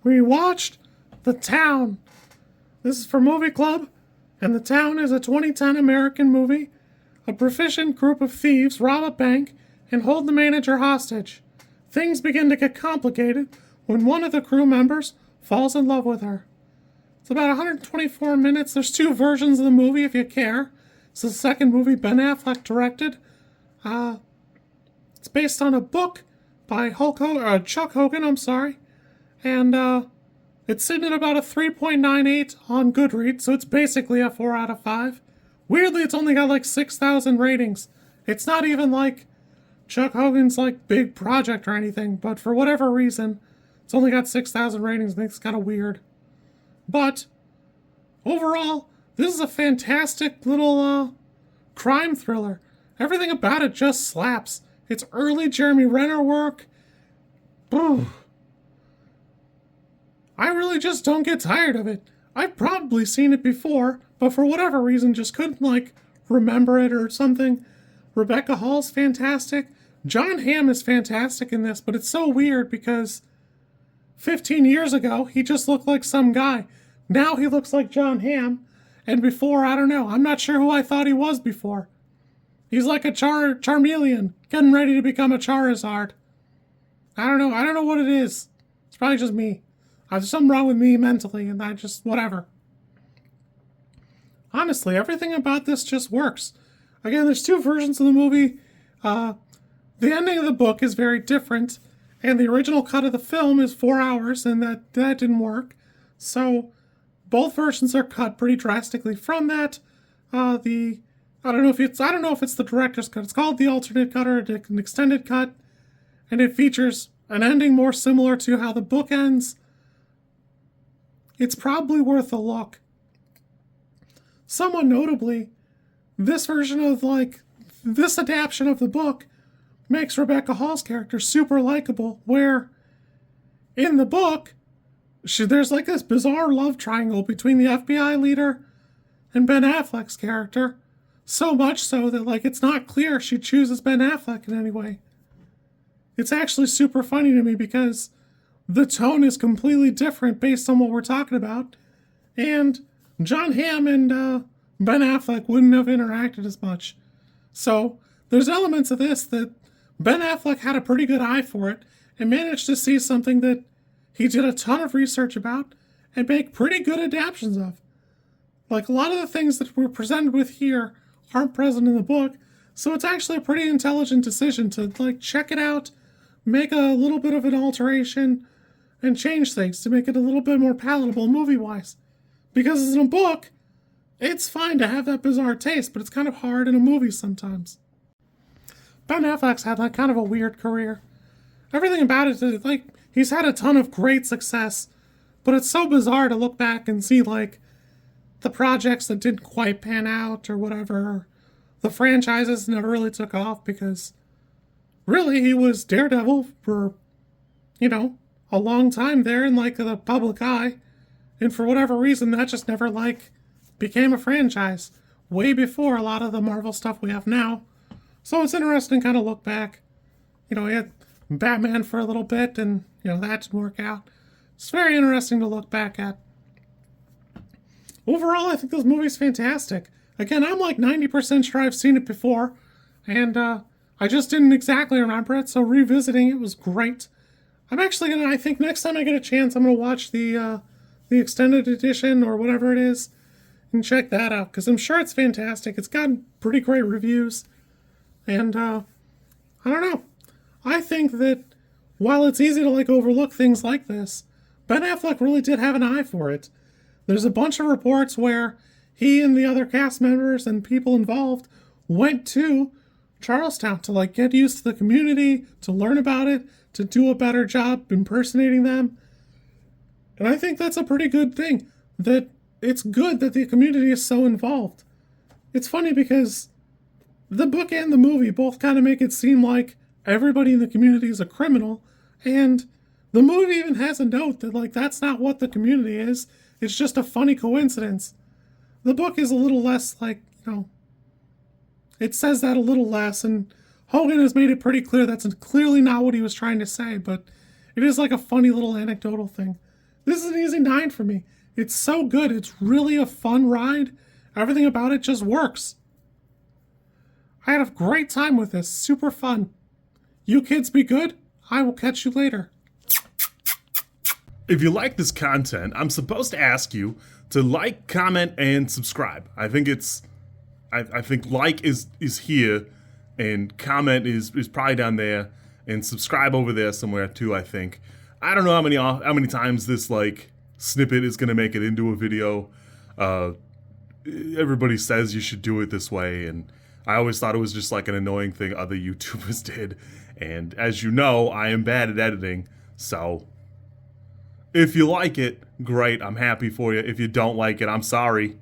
We watched The Town. This is for Movie Club, and The Town is a 2010 American movie. A proficient group of thieves rob a bank and hold the manager hostage. Things begin to get complicated when one of the crew members falls in love with her. It's about 124 minutes. There's two versions of the movie if you care. It's the second movie Ben Affleck directed. It's based on a book by Chuck Hogan, and it's sitting at about a 3.98 on Goodreads, so it's basically a 4 out of 5. Weirdly, it's only got like 6,000 ratings. It's not even like Chuck Hogan's like big project or anything, but for whatever reason, it's only got 6,000 ratings. I think it's kind of weird. But overall, this is a fantastic little crime thriller. Everything about it just slaps. It's early Jeremy Renner work. Ooh. I really just don't get tired of it. I've probably seen it before, but for whatever reason just couldn't like remember it or something. Rebecca Hall's fantastic. Jon Hamm is fantastic in this, but it's so weird because 15 years ago, he just looked like some guy. Now he looks like Jon Hamm, and before, I don't know. I'm not sure who I thought he was before. He's like a Charmeleon, getting ready to become a Charizard. I don't know what it is. It's probably just me. There's something wrong with me mentally, and I just, whatever. Honestly, everything about this just works. Again, there's two versions of the movie. The ending of the book is very different, and the original cut of the film is 4 hours, and that didn't work. So, both versions are cut pretty drastically from that. I don't know if it's the director's cut. It's called the alternate cut or an extended cut, and it features an ending more similar to how the book ends. It's probably worth a look. Somewhat notably, this version of this adaptation of the book makes Rebecca Hall's character super likable, where in the book, there's like this bizarre love triangle between the FBI leader and Ben Affleck's character. So much so that it's not clear she chooses Ben Affleck in any way. It's actually super funny to me because the tone is completely different based on what we're talking about. And Jon Hamm and Ben Affleck wouldn't have interacted as much. So there's elements of this that Ben Affleck had a pretty good eye for it and managed to see something that he did a ton of research about and make pretty good adaptations of. Like a lot of the things that we're presented with here aren't present in the book, so it's actually a pretty intelligent decision to check it out, make a little bit of an alteration, and change things to make it a little bit more palatable movie-wise. Because in a book, it's fine to have that bizarre taste, but it's kind of hard in a movie sometimes. Ben Affleck's had kind of a weird career. Everything about it is he's had a ton of great success, but it's so bizarre to look back and see the projects that didn't quite pan out or whatever. The franchises never really took off because really he was Daredevil for, a long time there in the public eye. And for whatever reason, that just never became a franchise way before a lot of the Marvel stuff we have now. So it's interesting to kind of look back. He had Batman for a little bit and, that didn't work out. It's very interesting to look back at. Overall, I think this movie's fantastic. Again, I'm 90% sure I've seen it before, and I just didn't exactly remember it, so revisiting it was great. I'm actually I think next time I get a chance, I'm gonna watch the extended edition or whatever it is, and check that out, because I'm sure it's fantastic. It's gotten pretty great reviews, and I don't know. I think that while it's easy to overlook things like this, Ben Affleck really did have an eye for it. There's a bunch of reports where he and the other cast members and people involved went to Charlestown to get used to the community, to learn about it, to do a better job impersonating them. And I think that's a pretty good thing, that it's good that the community is so involved. It's funny because the book and the movie both kind of make it seem like everybody in the community is a criminal, and the movie even has a note that that's not what the community is. It's just a funny coincidence. The book is a little less it says that a little less, and Hogan has made it pretty clear that's clearly not what he was trying to say, but it is a funny little anecdotal thing. This is an easy 9 for me. It's so good. It's really a fun ride. Everything about it just works. I had a great time with this. Super fun. You kids be good. I will catch you later. If you like this content, I'm supposed to ask you to like, comment, and subscribe. I think like is here, and comment is probably down there, and subscribe over there somewhere too, I think. I don't know how many times this like snippet is gonna make it into a video. Everybody says you should do it this way, and I always thought it was just like an annoying thing other YouTubers did. And as you know, I am bad at editing, so if you like it, great, I'm happy for you. If you don't like it, I'm sorry.